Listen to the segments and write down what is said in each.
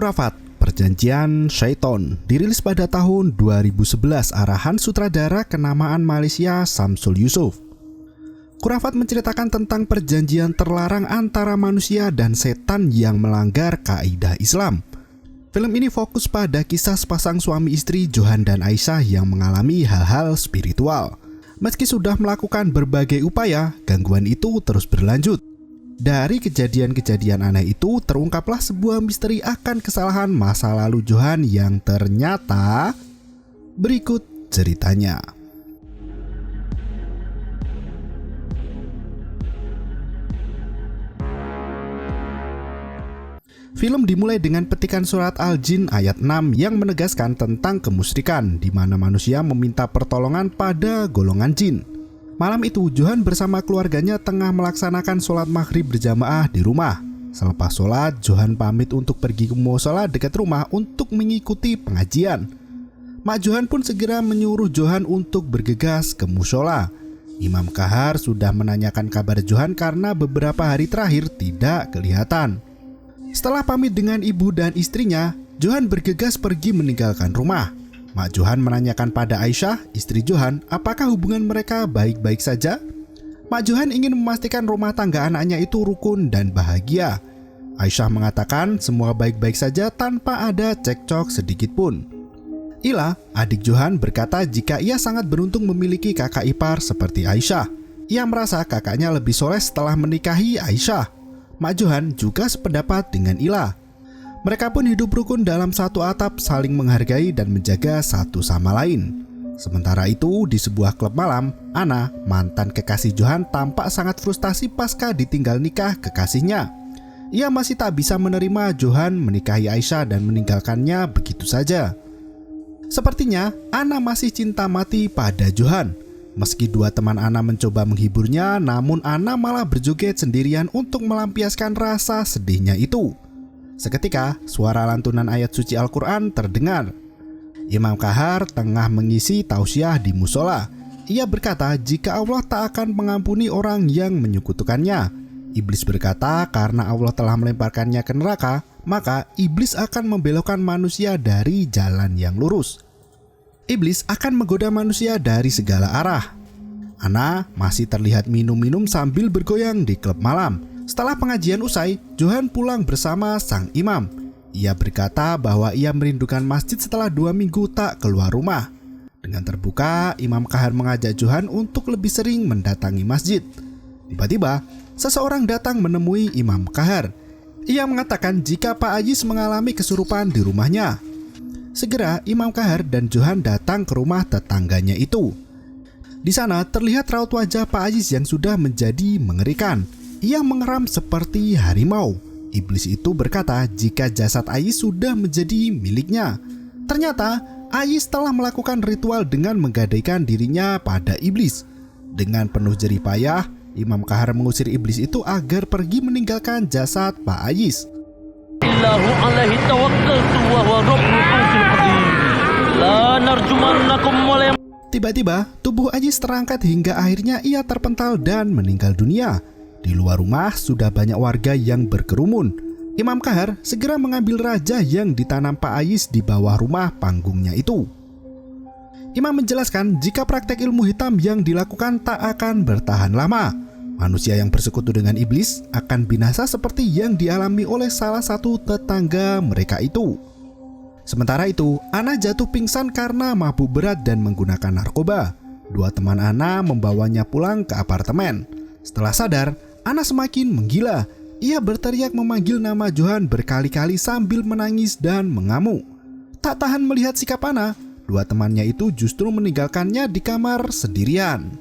Khurafat, Perjanjian Syaiton, dirilis pada tahun 2011 arahan sutradara kenamaan Malaysia Samsul Yusof. Khurafat menceritakan tentang perjanjian terlarang antara manusia dan setan yang melanggar kaidah Islam. Film ini fokus pada kisah sepasang suami istri Johan dan Aisyah yang mengalami hal-hal spiritual. Meski sudah melakukan berbagai upaya, gangguan itu terus berlanjut. Dari kejadian-kejadian aneh itu terungkaplah sebuah misteri akan kesalahan masa lalu Johan yang ternyata berikut ceritanya. Film dimulai dengan petikan surat Al-Jin ayat 6 yang menegaskan tentang kemusyrikan di mana manusia meminta pertolongan pada golongan jin. Malam itu, Johan bersama keluarganya tengah melaksanakan sholat maghrib berjamaah di rumah. Selepas sholat, Johan pamit untuk pergi ke musola dekat rumah untuk mengikuti pengajian. Mak Johan pun segera menyuruh Johan untuk bergegas ke musola. Imam Kahar sudah menanyakan kabar Johan karena beberapa hari terakhir tidak kelihatan. Setelah pamit dengan ibu dan istrinya, Johan bergegas pergi meninggalkan rumah. Mak Johan menanyakan pada Aisyah, istri Johan, apakah hubungan mereka baik-baik saja? Mak Johan ingin memastikan rumah tangga anaknya itu rukun dan bahagia. Aisyah mengatakan semua baik-baik saja tanpa ada cekcok sedikit pun. Ila, adik Johan, berkata jika ia sangat beruntung memiliki kakak ipar seperti Aisyah. Ia merasa kakaknya lebih soleh setelah menikahi Aisyah. Mak Johan juga sependapat dengan Ila. Mereka pun hidup rukun dalam satu atap, saling menghargai dan menjaga satu sama lain. Sementara itu, di sebuah klub malam, Ana, mantan kekasih Johan, tampak sangat frustasi pasca ditinggal nikah kekasihnya. Ia masih tak bisa menerima Johan menikahi Aisyah dan meninggalkannya begitu saja. Sepertinya, Ana masih cinta mati pada Johan. Meski dua teman Ana mencoba menghiburnya, namun Ana malah berjoget sendirian untuk melampiaskan rasa sedihnya itu. Seketika, suara lantunan ayat suci Al-Quran terdengar. Imam Kahar tengah mengisi tausiah di musola. Ia berkata jika Allah tak akan mengampuni orang yang menyekutukannya. Iblis berkata karena Allah telah melemparkannya ke neraka, maka iblis akan membelokkan manusia dari jalan yang lurus. Iblis akan menggoda manusia dari segala arah. Ana masih terlihat minum-minum sambil bergoyang di klub malam. Setelah pengajian usai, Johan pulang bersama sang imam. Ia berkata bahwa ia merindukan masjid setelah 2 minggu tak keluar rumah. Dengan terbuka, Imam Kahar mengajak Johan untuk lebih sering mendatangi masjid. Tiba-tiba, seseorang datang menemui Imam Kahar. Ia mengatakan jika Pak Ajis mengalami kesurupan di rumahnya. Segera, Imam Kahar dan Johan datang ke rumah tetangganya itu. Di sana terlihat raut wajah Pak Ajis yang sudah menjadi mengerikan. Ia mengeram seperti harimau. Iblis itu berkata jika jasad Ais sudah menjadi miliknya. Ternyata Ais telah melakukan ritual dengan menggadaikan dirinya pada iblis. Dengan penuh jerih payah, Imam Kahar mengusir iblis itu agar pergi meninggalkan jasad Pak Ais. Tiba-tiba tubuh Ais terangkat hingga akhirnya ia terpental dan meninggal dunia. Di luar rumah sudah banyak warga yang berkerumun. Imam Kahar segera mengambil raja yang ditanam Pak Ais di bawah rumah panggungnya itu. Imam menjelaskan jika praktek ilmu hitam yang dilakukan tak akan bertahan lama. Manusia yang bersekutu dengan iblis akan binasa seperti yang dialami oleh salah satu tetangga mereka itu. Sementara itu, Ana jatuh pingsan karena mabuk berat dan menggunakan narkoba. Dua teman Ana membawanya pulang ke apartemen. Setelah sadar, Ana semakin menggila. Ia berteriak memanggil nama Johan berkali-kali sambil menangis dan mengamuk. Tak tahan melihat sikap Ana, dua temannya itu justru meninggalkannya di kamar sendirian.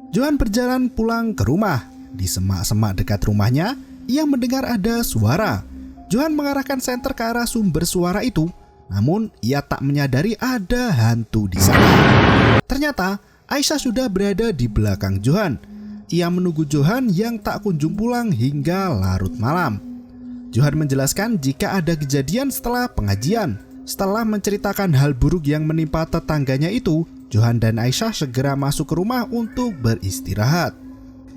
Johan berjalan pulang ke rumah. Di semak-semak dekat rumahnya, ia mendengar ada suara. Johan mengarahkan senter ke arah sumber suara itu. Namun ia tak menyadari ada hantu di sana. Ternyata Aisyah sudah berada di belakang Johan. Ia menunggu Johan yang tak kunjung pulang hingga larut malam. Johan menjelaskan jika ada kejadian setelah pengajian. Setelah menceritakan hal buruk yang menimpa tetangganya itu, Johan dan Aisyah segera masuk ke rumah untuk beristirahat.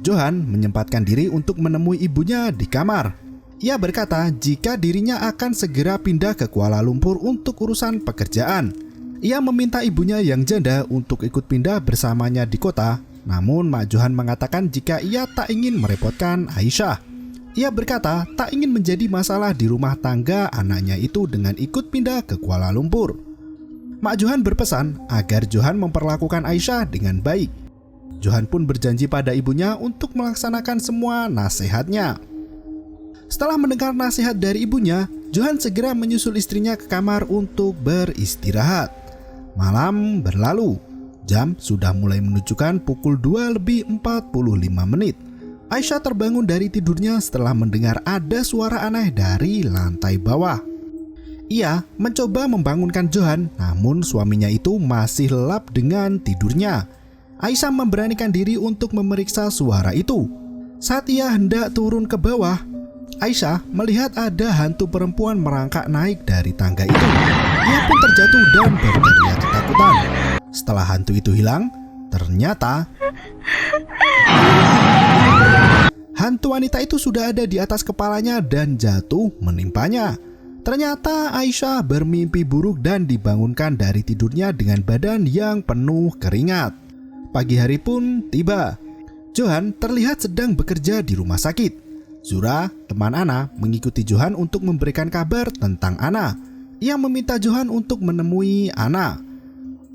Johan menyempatkan diri untuk menemui ibunya di kamar. Ia berkata jika dirinya akan segera pindah ke Kuala Lumpur untuk urusan pekerjaan. Ia meminta ibunya yang janda untuk ikut pindah bersamanya di kota. Namun Mak Johan mengatakan jika ia tak ingin merepotkan Aisyah. Ia berkata tak ingin menjadi masalah di rumah tangga anaknya itu dengan ikut pindah ke Kuala Lumpur. Mak Johan berpesan agar Johan memperlakukan Aisyah dengan baik. Johan pun berjanji pada ibunya untuk melaksanakan semua nasihatnya. Setelah mendengar nasihat dari ibunya, Johan segera menyusul istrinya ke kamar untuk beristirahat. Malam berlalu, jam sudah mulai menunjukkan pukul 2:45. Aisyah terbangun dari tidurnya setelah mendengar ada suara aneh dari lantai bawah. Ia mencoba membangunkan Johan, namun suaminya itu masih lelap dengan tidurnya. Aisyah memberanikan diri untuk memeriksa suara itu. Saat ia hendak turun ke bawah, Aisyah melihat ada hantu perempuan merangkak naik dari tangga itu. Ia pun terjatuh dan berteriak ketakutan. Setelah hantu itu hilang, ternyata hantu wanita itu sudah ada di atas kepalanya dan jatuh menimpanya. Ternyata Aisyah bermimpi buruk dan dibangunkan dari tidurnya dengan badan yang penuh keringat. Pagi hari pun tiba. Johan terlihat sedang bekerja di rumah sakit. Zura, teman Ana, mengikuti Johan untuk memberikan kabar tentang Ana. Ia meminta Johan untuk menemui Ana.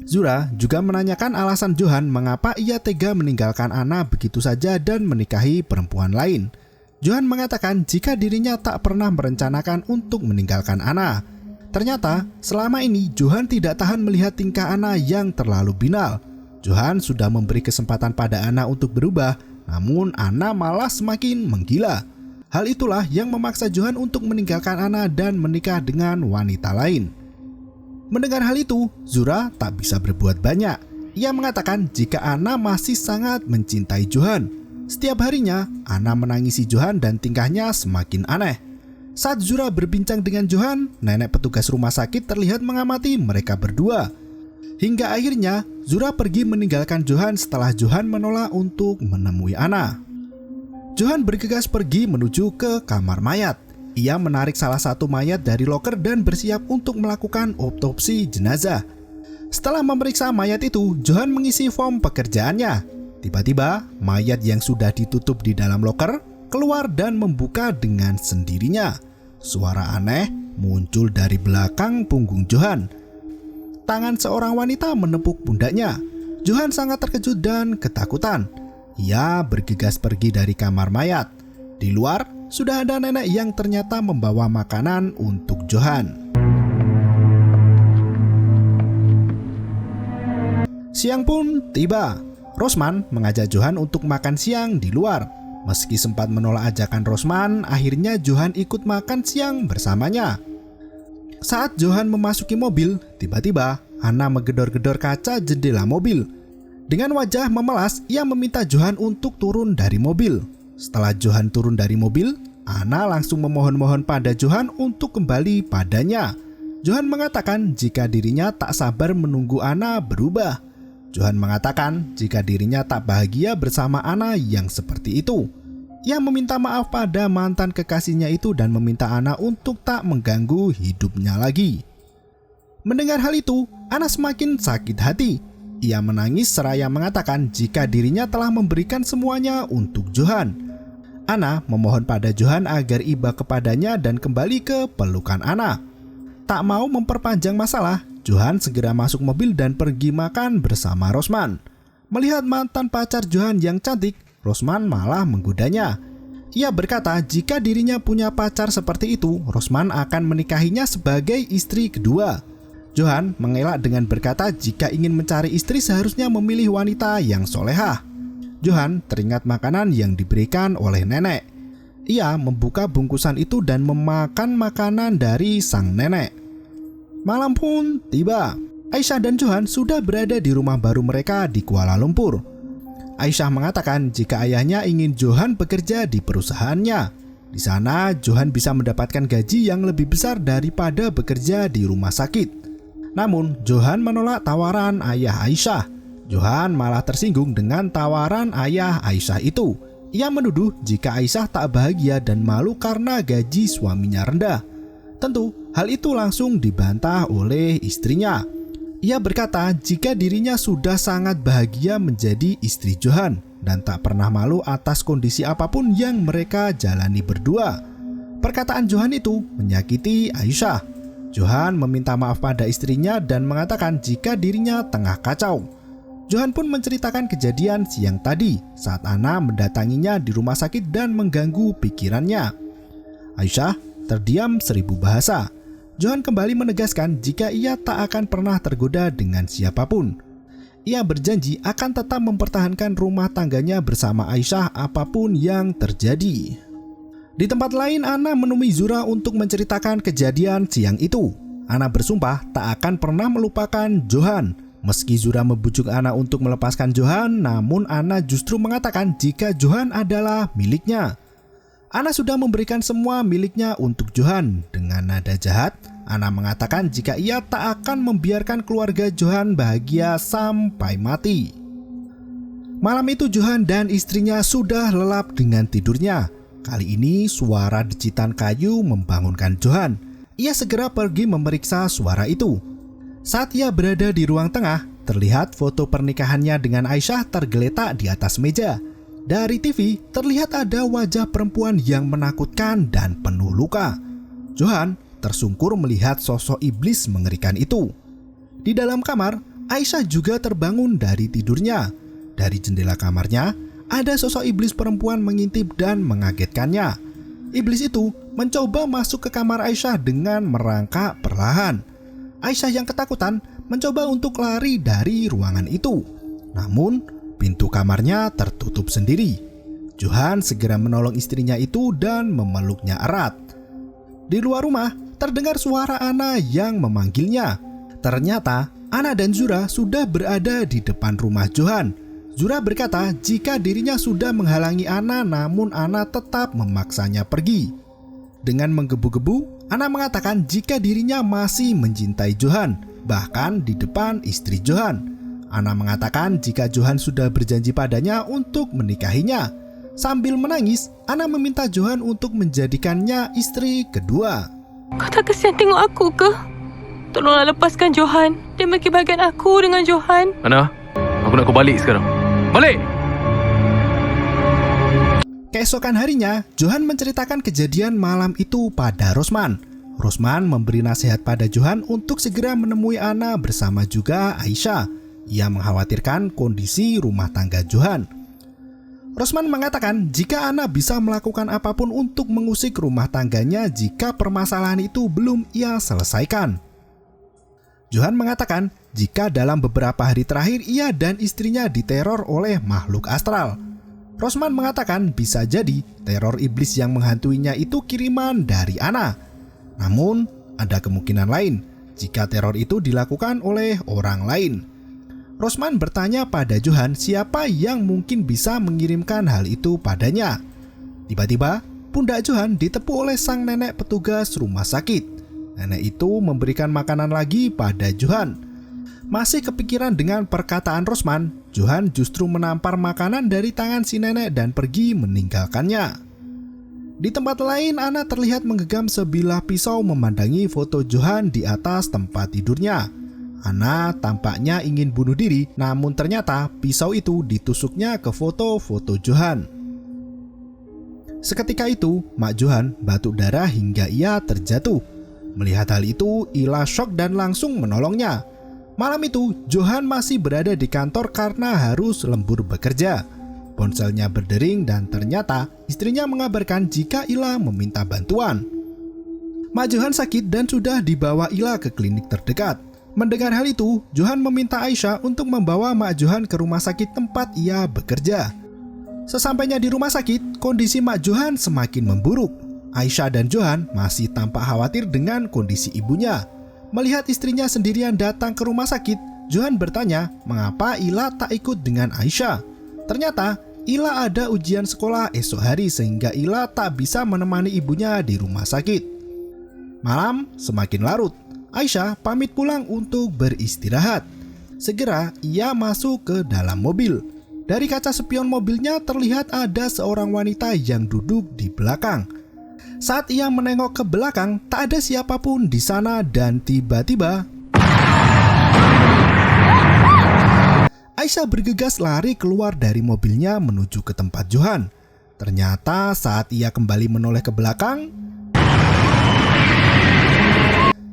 Zura juga menanyakan alasan Johan mengapa ia tega meninggalkan Ana begitu saja dan menikahi perempuan lain. Johan mengatakan jika dirinya tak pernah merencanakan untuk meninggalkan Ana. Ternyata selama ini Johan tidak tahan melihat tingkah Ana yang terlalu binal. Johan sudah memberi kesempatan pada Ana untuk berubah, namun Ana malah semakin menggila. Hal itulah yang memaksa Johan untuk meninggalkan Ana dan menikah dengan wanita lain. Mendengar hal itu, Zura tak bisa berbuat banyak. Ia mengatakan jika Ana masih sangat mencintai Johan. Setiap harinya, Ana menangisi Johan dan tingkahnya semakin aneh. Saat Zura berbincang dengan Johan, nenek petugas rumah sakit terlihat mengamati mereka berdua. Hingga akhirnya, Zura pergi meninggalkan Johan setelah Johan menolak untuk menemui Ana. Johan bergegas pergi menuju ke kamar mayat. Ia menarik salah satu mayat dari loker dan bersiap untuk melakukan otopsi jenazah. Setelah memeriksa mayat itu, Johan mengisi form pekerjaannya. Tiba-tiba, mayat yang sudah ditutup di dalam loker keluar dan membuka dengan sendirinya. Suara aneh muncul dari belakang punggung Johan. Tangan seorang wanita menepuk pundaknya. Johan sangat terkejut dan ketakutan. Ia bergegas pergi dari kamar mayat. Di luar, sudah ada nenek yang ternyata membawa makanan untuk Johan. Siang pun tiba. Rosman mengajak Johan untuk makan siang di luar. Meski sempat menolak ajakan Rosman, akhirnya Johan ikut makan siang bersamanya. Saat Johan memasuki mobil, tiba-tiba Ana menggedor-gedor kaca jendela mobil. Dengan wajah memelas, ia meminta Johan untuk turun dari mobil. Setelah Johan turun dari mobil, Ana langsung memohon-mohon pada Johan untuk kembali padanya. Johan mengatakan jika dirinya tak sabar menunggu Ana berubah. Johan mengatakan jika dirinya tak bahagia bersama Ana yang seperti itu. Ia meminta maaf pada mantan kekasihnya itu dan meminta Ana untuk tak mengganggu hidupnya lagi. Mendengar hal itu, Ana semakin sakit hati. Ia menangis seraya mengatakan jika dirinya telah memberikan semuanya untuk Johan. Ana memohon pada Johan agar iba kepadanya dan kembali ke pelukan Ana. Tak mau memperpanjang masalah, Johan segera masuk mobil dan pergi makan bersama Rosman. Melihat mantan pacar Johan yang cantik, Rosman malah menggodanya. Ia berkata jika dirinya punya pacar seperti itu, Rosman akan menikahinya sebagai istri kedua. Johan mengelak dengan berkata jika ingin mencari istri seharusnya memilih wanita yang solehah. Johan teringat makanan yang diberikan oleh nenek. Ia membuka bungkusan itu dan memakan makanan dari sang nenek. Malam pun tiba. Aisyah dan Johan sudah berada di rumah baru mereka di Kuala Lumpur. Aisyah mengatakan jika ayahnya ingin Johan bekerja di perusahaannya. Di sana Johan bisa mendapatkan gaji yang lebih besar daripada bekerja di rumah sakit. Namun Johan menolak tawaran ayah Aisyah. Johan malah tersinggung dengan tawaran ayah Aisyah itu. Ia menuduh jika Aisyah tak bahagia dan malu karena gaji suaminya rendah. Tentu, hal itu langsung dibantah oleh istrinya. Ia berkata jika dirinya sudah sangat bahagia menjadi istri Johan dan tak pernah malu atas kondisi apapun yang mereka jalani berdua. Perkataan Johan itu menyakiti Aisyah. Johan meminta maaf pada istrinya dan mengatakan jika dirinya tengah kacau. Johan pun menceritakan kejadian siang tadi saat Anna mendatanginya di rumah sakit dan mengganggu pikirannya. Aisyah terdiam 1000 bahasa. Johan kembali menegaskan jika ia tak akan pernah tergoda dengan siapapun. Ia berjanji akan tetap mempertahankan rumah tangganya bersama Aisyah apapun yang terjadi. Di tempat lain, Anna menemui Zura untuk menceritakan kejadian siang itu. Anna bersumpah tak akan pernah melupakan Johan. Meski Zura membujuk Anna untuk melepaskan Johan, namun Anna justru mengatakan jika Johan adalah miliknya. Anna sudah memberikan semua miliknya untuk Johan. Dengan nada jahat, Anna mengatakan jika ia tak akan membiarkan keluarga Johan bahagia sampai mati. Malam itu Johan dan istrinya sudah lelap dengan tidurnya. Kali ini suara decitan kayu membangunkan Johan. Ia segera pergi memeriksa suara itu. Saat ia berada di ruang tengah, terlihat foto pernikahannya dengan Aisyah tergeletak di atas meja. Dari TV, terlihat ada wajah perempuan yang menakutkan dan penuh luka. Johan tersungkur melihat sosok iblis mengerikan itu. Di dalam kamar, Aisyah juga terbangun dari tidurnya. Dari jendela kamarnya, ada sosok iblis perempuan mengintip dan mengagetkannya. Iblis itu mencoba masuk ke kamar Aisyah dengan merangkak perlahan. Aisyah yang ketakutan mencoba untuk lari dari ruangan itu. Namun, pintu kamarnya tertutup sendiri. Johan segera menolong istrinya itu dan memeluknya erat. Di luar rumah, terdengar suara Anna yang memanggilnya. Ternyata, Anna dan Zura sudah berada di depan rumah Johan. Zura berkata jika dirinya sudah menghalangi Anna, namun Anna tetap memaksanya pergi. Dengan menggebu-gebu, Anna mengatakan jika dirinya masih mencintai Johan, bahkan di depan istri Johan. Anna mengatakan jika Johan sudah berjanji padanya untuk menikahinya. Sambil menangis, Anna meminta Johan untuk menjadikannya istri kedua. Kau tak kesian tengok aku ke? Tolonglah lepaskan Johan dan bagi bahagian aku dengan Johan. Anna, aku nak kau balik sekarang. Balik! Keesokan harinya, Johan menceritakan kejadian malam itu pada Rosman. Rosman memberi nasihat pada Johan untuk segera menemui Anna bersama juga Aisyah. Ia mengkhawatirkan kondisi rumah tangga Johan. Rosman mengatakan jika Anna bisa melakukan apapun untuk mengusik rumah tangganya jika permasalahan itu belum ia selesaikan. Johan mengatakan jika dalam beberapa hari terakhir ia dan istrinya diteror oleh makhluk astral. Rosman mengatakan bisa jadi teror iblis yang menghantuinya itu kiriman dari Anna. Namun, ada kemungkinan lain jika teror itu dilakukan oleh orang lain. Rosman bertanya pada Johan siapa yang mungkin bisa mengirimkan hal itu padanya. Tiba-tiba, pundak Johan ditepuk oleh sang nenek petugas rumah sakit. Nenek itu memberikan makanan lagi pada Johan. Masih kepikiran dengan perkataan Rosman, Johan justru menampar makanan dari tangan si nenek dan pergi meninggalkannya. Di tempat lain, Anna terlihat menggenggam sebilah pisau memandangi foto Johan di atas tempat tidurnya. Anna tampaknya ingin bunuh diri, namun ternyata pisau itu ditusuknya ke foto-foto Johan. Seketika itu, Mak Johan batuk darah hingga ia terjatuh. Melihat hal itu, Ila shock dan langsung menolongnya. Malam itu, Johan masih berada di kantor karena harus lembur bekerja. Ponselnya berdering dan ternyata istrinya mengabarkan jika Ila meminta bantuan. Mak Johan sakit dan sudah dibawa Ila ke klinik terdekat. Mendengar hal itu, Johan meminta Aisyah untuk membawa Mak Johan ke rumah sakit tempat ia bekerja. Sesampainya di rumah sakit, kondisi Mak Johan semakin memburuk. Aisyah dan Johan masih tampak khawatir dengan kondisi ibunya. Melihat istrinya sendirian datang ke rumah sakit, Johan bertanya mengapa Ila tak ikut dengan Aisyah. Ternyata Ila ada ujian sekolah esok hari sehingga Ila tak bisa menemani ibunya di rumah sakit. Malam semakin larut. Aisyah pamit pulang untuk beristirahat. Segera ia masuk ke dalam mobil. Dari kaca spion mobilnya terlihat ada seorang wanita yang duduk di belakang. Saat ia menengok ke belakang, tak ada siapapun di sana dan tiba-tiba Aisyah bergegas lari keluar dari mobilnya menuju ke tempat Johan. Ternyata saat ia kembali menoleh ke belakang,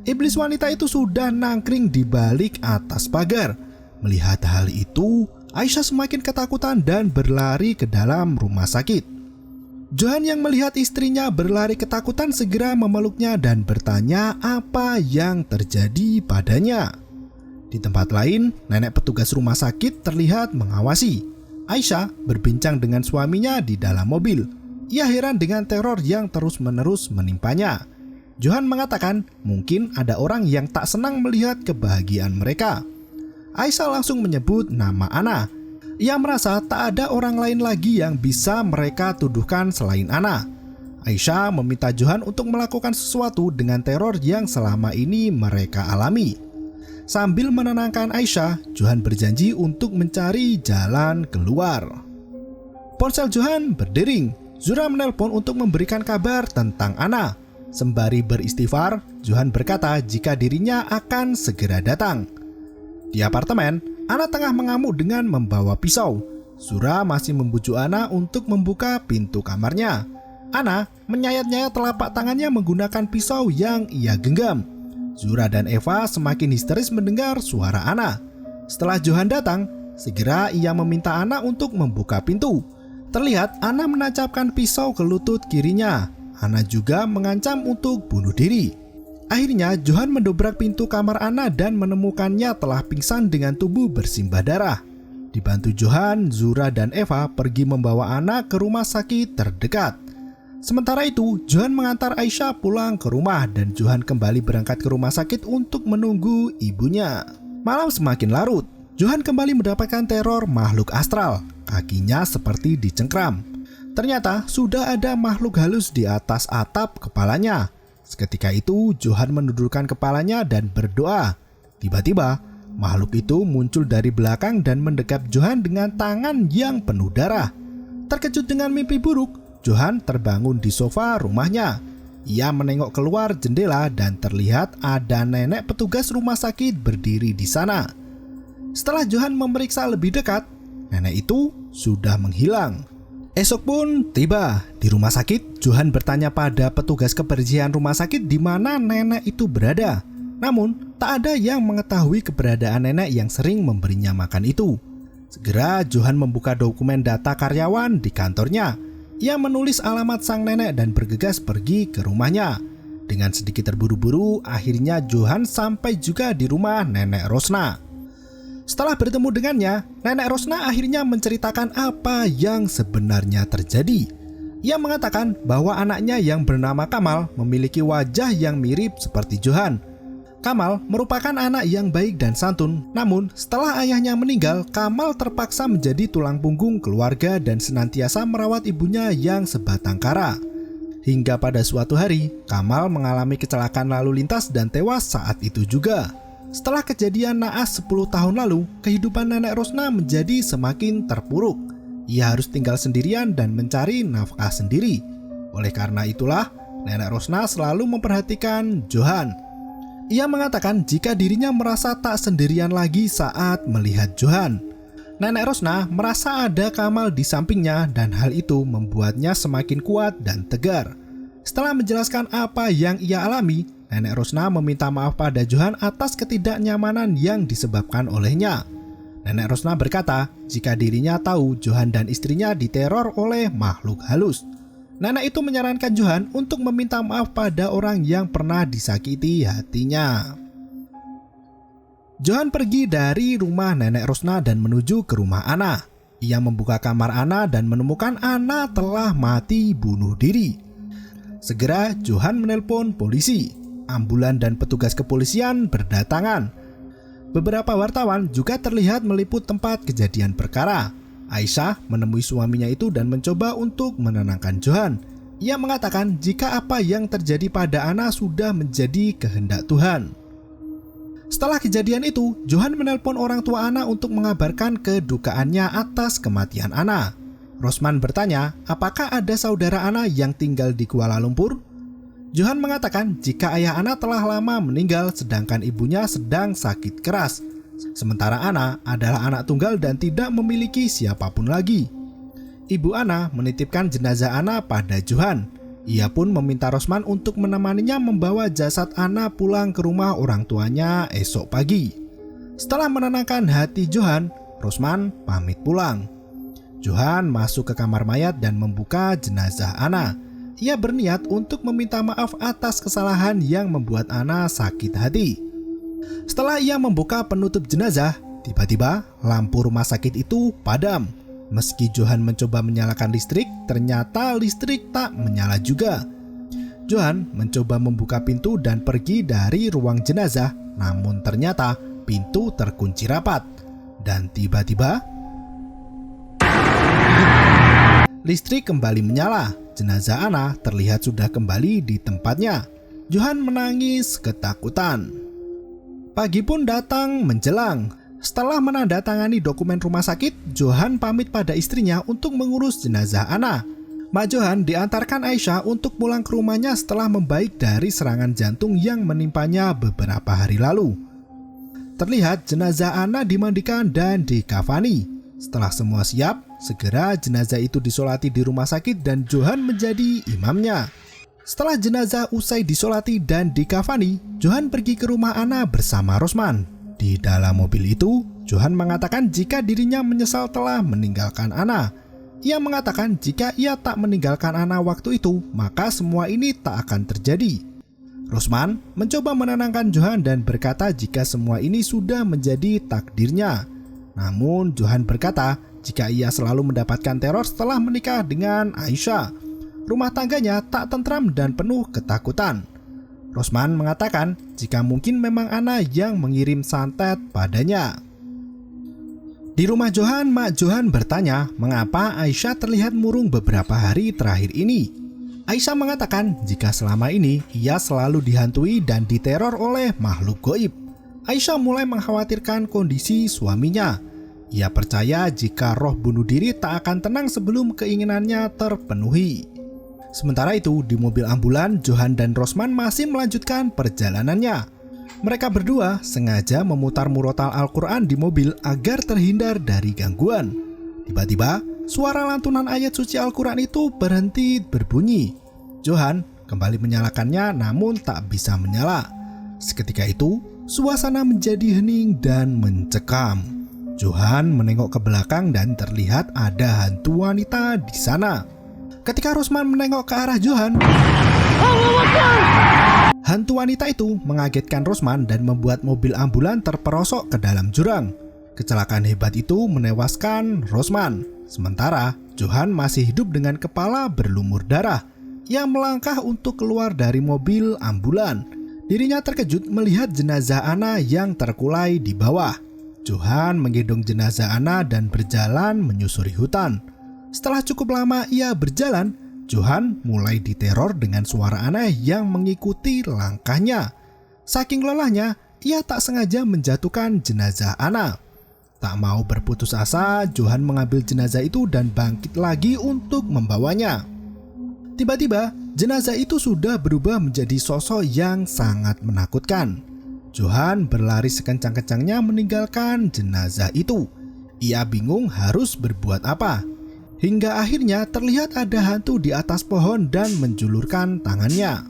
iblis wanita itu sudah nangkring di balik atas pagar. Melihat hal itu, Aisyah semakin ketakutan dan berlari ke dalam rumah sakit. Johan yang melihat istrinya berlari ketakutan segera memeluknya dan bertanya apa yang terjadi padanya. Di tempat lain, nenek petugas rumah sakit terlihat mengawasi. Aisyah berbincang dengan suaminya di dalam mobil. Ia heran dengan teror yang terus-menerus menimpanya. Johan mengatakan mungkin ada orang yang tak senang melihat kebahagiaan mereka. Aisyah langsung menyebut nama Ana. Ia merasa tak ada orang lain lagi yang bisa mereka tuduhkan selain Ana. Aisyah meminta Johan untuk melakukan sesuatu dengan teror yang selama ini mereka alami. Sambil menenangkan Aisyah, Johan berjanji untuk mencari jalan keluar. Ponsel Johan berdering. Zura menelpon untuk memberikan kabar tentang Ana. Sembari beristighfar, Johan berkata jika dirinya akan segera datang. Di apartemen, Ana tengah mengamuk dengan membawa pisau. Zura masih membujuk Ana untuk membuka pintu kamarnya. Ana menyayat-nyayat telapak tangannya menggunakan pisau yang ia genggam. Zura dan Eva semakin histeris mendengar suara Ana. Setelah Johan datang, segera ia meminta Ana untuk membuka pintu. Terlihat Ana menancapkan pisau ke lutut kirinya. Ana juga mengancam untuk bunuh diri. Akhirnya Johan mendobrak pintu kamar Ana dan menemukannya telah pingsan dengan tubuh bersimbah darah. Dibantu Johan, Zura dan Eva pergi membawa Ana ke rumah sakit terdekat. Sementara itu, Johan mengantar Aisyah pulang ke rumah dan Johan kembali berangkat ke rumah sakit untuk menunggu ibunya. Malam semakin larut. Johan kembali mendapatkan teror makhluk astral. Kakinya seperti dicengkram. Ternyata sudah ada makhluk halus di atas atap kepalanya. Seketika itu, Johan menundukkan kepalanya dan berdoa. Tiba-tiba, makhluk itu muncul dari belakang dan mendekap Johan dengan tangan yang penuh darah. Terkejut dengan mimpi buruk, Johan terbangun di sofa rumahnya. Ia menengok keluar jendela dan terlihat ada nenek petugas rumah sakit berdiri di sana. Setelah Johan memeriksa lebih dekat, nenek itu sudah menghilang. Esok pun tiba di rumah sakit. Johan bertanya pada petugas kebersihan rumah sakit di mana nenek itu berada. Namun, tak ada yang mengetahui keberadaan nenek yang sering memberinya makan itu. Segera Johan membuka dokumen data karyawan di kantornya. Ia menulis alamat sang nenek dan bergegas pergi ke rumahnya. Dengan sedikit terburu-buru, akhirnya Johan sampai juga di rumah Nenek Rosna. Setelah bertemu dengannya, Nenek Rosna akhirnya menceritakan apa yang sebenarnya terjadi. Ia mengatakan bahwa anaknya yang bernama Kamal memiliki wajah yang mirip seperti Johan. Kamal merupakan anak yang baik dan santun, namun setelah ayahnya meninggal, Kamal terpaksa menjadi tulang punggung keluarga dan senantiasa merawat ibunya yang sebatang kara. Hingga pada suatu hari, Kamal mengalami kecelakaan lalu lintas dan tewas saat itu juga. Setelah kejadian naas 10 tahun lalu, kehidupan Nenek Rosna menjadi semakin terpuruk. Ia harus tinggal sendirian dan mencari nafkah sendiri. Oleh karena itulah, Nenek Rosna selalu memperhatikan Johan. Ia mengatakan jika dirinya merasa tak sendirian lagi saat melihat Johan. Nenek Rosna merasa ada Kamal di sampingnya dan hal itu membuatnya semakin kuat dan tegar. Setelah menjelaskan apa yang ia alami, Nenek Rosna meminta maaf pada Johan atas ketidaknyamanan yang disebabkan olehnya. Nenek Rosna berkata jika dirinya tahu Johan dan istrinya diteror oleh makhluk halus. Nenek itu menyarankan Johan untuk meminta maaf pada orang yang pernah disakiti hatinya. Johan pergi dari rumah Nenek Rosna dan menuju ke rumah Ana. Ia membuka kamar Ana dan menemukan Ana telah mati bunuh diri. Segera Johan menelpon polisi. Ambulan dan petugas kepolisian berdatangan. Beberapa wartawan juga terlihat meliput tempat kejadian perkara. Aisyah menemui suaminya itu dan mencoba untuk menenangkan Johan. Ia mengatakan jika apa yang terjadi pada Ana sudah menjadi kehendak Tuhan. Setelah kejadian itu, Johan menelpon orang tua Ana untuk mengabarkan kedukaannya atas kematian Ana. Rosman bertanya, apakah ada saudara Ana yang tinggal di Kuala Lumpur? Johan mengatakan jika ayah Ana telah lama meninggal sedangkan ibunya sedang sakit keras. Sementara Ana adalah anak tunggal dan tidak memiliki siapapun lagi. Ibu Ana menitipkan jenazah Ana pada Johan. Ia pun meminta Rosman untuk menemaninya membawa jasad Ana pulang ke rumah orang tuanya esok pagi. Setelah menenangkan hati Johan, Rosman pamit pulang. Johan masuk ke kamar mayat dan membuka jenazah Ana. Ia berniat untuk meminta maaf atas kesalahan yang membuat Ana sakit hati. Setelah ia membuka penutup jenazah, tiba-tiba lampu rumah sakit itu padam. Meski Johan mencoba menyalakan listrik, ternyata listrik tak menyala juga. Johan mencoba membuka pintu dan pergi dari ruang jenazah, namun ternyata pintu terkunci rapat. Dan tiba-tiba listrik kembali menyala. Jenazah Ana terlihat sudah kembali di tempatnya. Johan menangis ketakutan. Pagi pun datang menjelang. Setelah menandatangani dokumen rumah sakit, Johan pamit pada istrinya untuk mengurus jenazah Ana. Mak Johan diantarkan Aisyah untuk pulang ke rumahnya setelah membaik dari serangan jantung yang menimpanya beberapa hari lalu. Terlihat jenazah Ana dimandikan dan dikafani. Setelah semua siap, segera jenazah itu disolati di rumah sakit dan Johan menjadi imamnya. Setelah jenazah usai disolati dan dikafani, Johan pergi ke rumah Ana bersama Rosman. Di dalam mobil itu, Johan mengatakan jika dirinya menyesal telah meninggalkan Ana. Ia mengatakan jika ia tak meninggalkan Ana waktu itu, maka semua ini tak akan terjadi. Rosman mencoba menenangkan Johan dan berkata jika semua ini sudah menjadi takdirnya. Namun Johan berkata jika ia selalu mendapatkan teror setelah menikah dengan Aisyah. Rumah tangganya tak tentram dan penuh ketakutan. Rosman mengatakan jika mungkin memang Ana yang mengirim santet padanya. Di rumah Johan, Mak Johan bertanya mengapa Aisyah terlihat murung beberapa hari terakhir ini. Aisyah mengatakan jika selama ini ia selalu dihantui dan diteror oleh makhluk goib. Aisyah mulai mengkhawatirkan kondisi suaminya. Ia percaya jika roh bunuh diri tak akan tenang sebelum keinginannya terpenuhi. Sementara itu, di mobil ambulan, Johan dan Rosman masih melanjutkan perjalanannya. Mereka berdua sengaja memutar murotal Al-Quran di mobil agar terhindar dari gangguan. Tiba-tiba, suara lantunan ayat suci Al-Quran itu berhenti berbunyi. Johan kembali menyalakannya namun tak bisa menyala. Seketika itu, suasana menjadi hening dan mencekam. Johan menengok ke belakang dan terlihat ada hantu wanita di sana. Ketika Rosman menengok ke arah Johan, hantu wanita itu mengagetkan Rosman dan membuat mobil ambulan terperosok ke dalam jurang. Kecelakaan hebat itu menewaskan Rosman. Sementara Johan masih hidup dengan kepala berlumur darah. Ia melangkah untuk keluar dari mobil ambulan. Dirinya terkejut melihat jenazah Ana yang terkulai di bawah. Johan menggendong jenazah Ana dan berjalan menyusuri hutan. Setelah cukup lama ia berjalan, Johan mulai diteror dengan suara aneh yang mengikuti langkahnya. Saking lelahnya, ia tak sengaja menjatuhkan jenazah Ana. Tak mau berputus asa, Johan mengambil jenazah itu dan bangkit lagi untuk membawanya. Tiba-tiba, jenazah itu sudah berubah menjadi sosok yang sangat menakutkan. Johan berlari sekencang-kencangnya meninggalkan jenazah itu. Ia bingung harus berbuat apa. Hingga akhirnya terlihat ada hantu di atas pohon dan menjulurkan tangannya.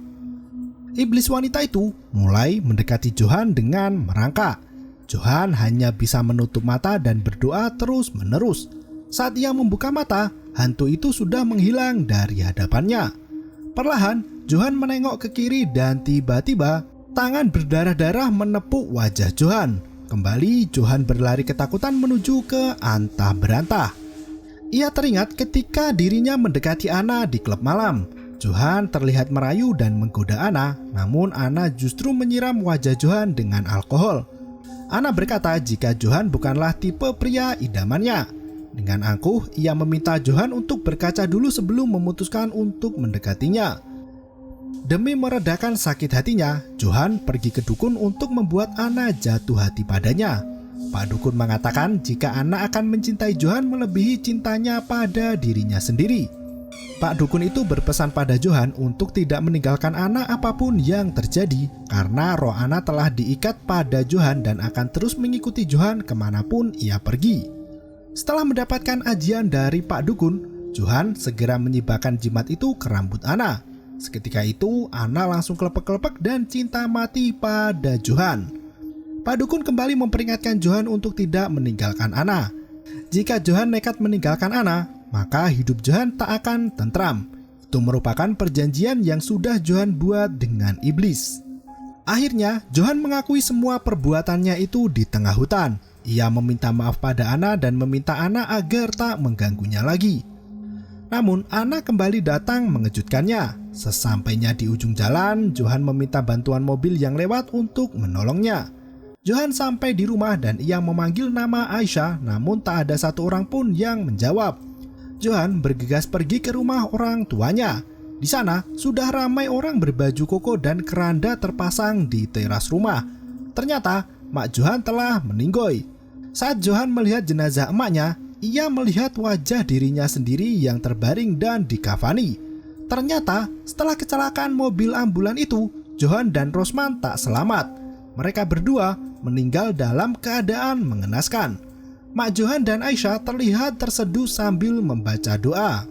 Iblis wanita itu mulai mendekati Johan dengan merangkak. Johan hanya bisa menutup mata dan berdoa terus-menerus. Saat ia membuka mata, hantu itu sudah menghilang dari hadapannya. Perlahan, Johan menengok ke kiri dan tiba-tiba tangan berdarah-darah menepuk wajah Johan. Kembali, Johan berlari ketakutan menuju ke antah berantah. Ia teringat ketika dirinya mendekati Ana di klub malam. Johan terlihat merayu dan menggoda Ana, namun Ana justru menyiram wajah Johan dengan alkohol. Ana berkata jika Johan bukanlah tipe pria idamannya. Dengan angkuh, ia meminta Johan untuk berkaca dulu sebelum memutuskan untuk mendekatinya. Demi meredakan sakit hatinya, Johan pergi ke dukun untuk membuat Anna jatuh hati padanya. Pak dukun mengatakan jika Anna akan mencintai Johan melebihi cintanya pada dirinya sendiri. Pak dukun itu berpesan pada Johan untuk tidak meninggalkan Anna apapun yang terjadi karena roh Anna telah diikat pada Johan dan akan terus mengikuti Johan kemanapun ia pergi. Setelah mendapatkan ajian dari Pak dukun, Johan segera menyibakkan jimat itu ke rambut Anna. Seketika itu, Anna langsung kelepek-kelepek dan cinta mati pada Johan. Pak dukun kembali memperingatkan Johan untuk tidak meninggalkan Anna. Jika Johan nekat meninggalkan Anna, maka hidup Johan tak akan tentram. Itu merupakan perjanjian yang sudah Johan buat dengan iblis. Akhirnya, Johan mengakui semua perbuatannya itu di tengah hutan. Ia meminta maaf pada Anna dan meminta Anna agar tak mengganggunya lagi. Namun, Anna kembali datang mengejutkannya. Sesampainya di ujung jalan, Johan meminta bantuan mobil yang lewat untuk menolongnya. Johan sampai di rumah dan ia memanggil nama Aisyah, namun tak ada satu orang pun yang menjawab. Johan bergegas pergi ke rumah orang tuanya. Di sana, sudah ramai orang berbaju koko dan keranda terpasang di teras rumah. Ternyata, Mak Johan telah meninggoy. Saat Johan melihat jenazah emaknya, ia melihat wajah dirinya sendiri yang terbaring dan dikafani. Ternyata setelah kecelakaan mobil ambulan itu, Johan dan Rosman tak selamat. Mereka berdua meninggal dalam keadaan mengenaskan. Mak Johan dan Aisyah terlihat terseduh sambil membaca doa.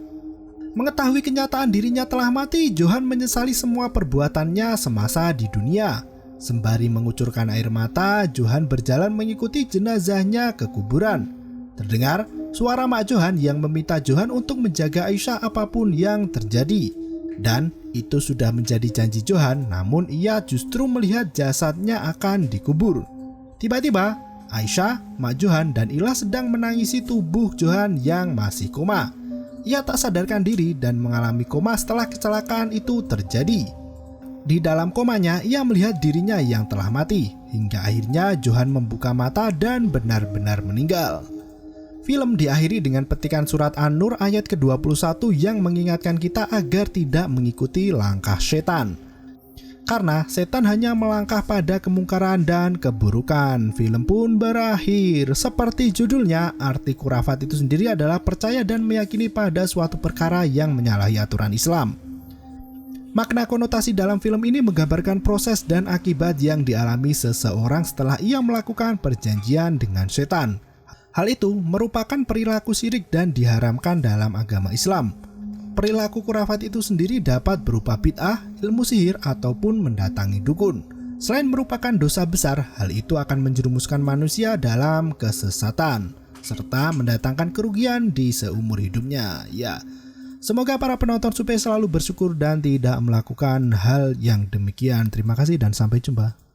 Mengetahui kenyataan dirinya telah mati, Johan menyesali semua perbuatannya semasa di dunia. Sembari mengucurkan air mata, Johan berjalan mengikuti jenazahnya ke kuburan. Terdengar suara Mak Johan yang meminta Johan untuk menjaga Aisyah apapun yang terjadi. Dan itu sudah menjadi janji Johan, namun ia justru melihat jasadnya akan dikubur. Tiba-tiba, Aisyah, Mak Johan, dan Ila sedang menangisi tubuh Johan yang masih koma. Ia tak sadarkan diri dan mengalami koma setelah kecelakaan itu terjadi. Di dalam komanya, ia melihat dirinya yang telah mati. Hingga akhirnya Johan membuka mata dan benar-benar meninggal. Film diakhiri dengan petikan surat An-Nur ayat ke-21 yang mengingatkan kita agar tidak mengikuti langkah setan. Karena setan hanya melangkah pada kemungkaran dan keburukan. Film pun berakhir. Seperti judulnya, arti khurafat itu sendiri adalah percaya dan meyakini pada suatu perkara yang menyalahi aturan Islam. Makna konotasi dalam film ini menggambarkan proses dan akibat yang dialami seseorang setelah ia melakukan perjanjian dengan setan. Hal itu merupakan perilaku syirik dan diharamkan dalam agama Islam. Perilaku khurafat itu sendiri dapat berupa bid'ah, ilmu sihir, ataupun mendatangi dukun. Selain merupakan dosa besar, hal itu akan menjerumuskan manusia dalam kesesatan, serta mendatangkan kerugian di seumur hidupnya. Ya, semoga para penonton supaya selalu bersyukur dan tidak melakukan hal yang demikian. Terima kasih dan sampai jumpa.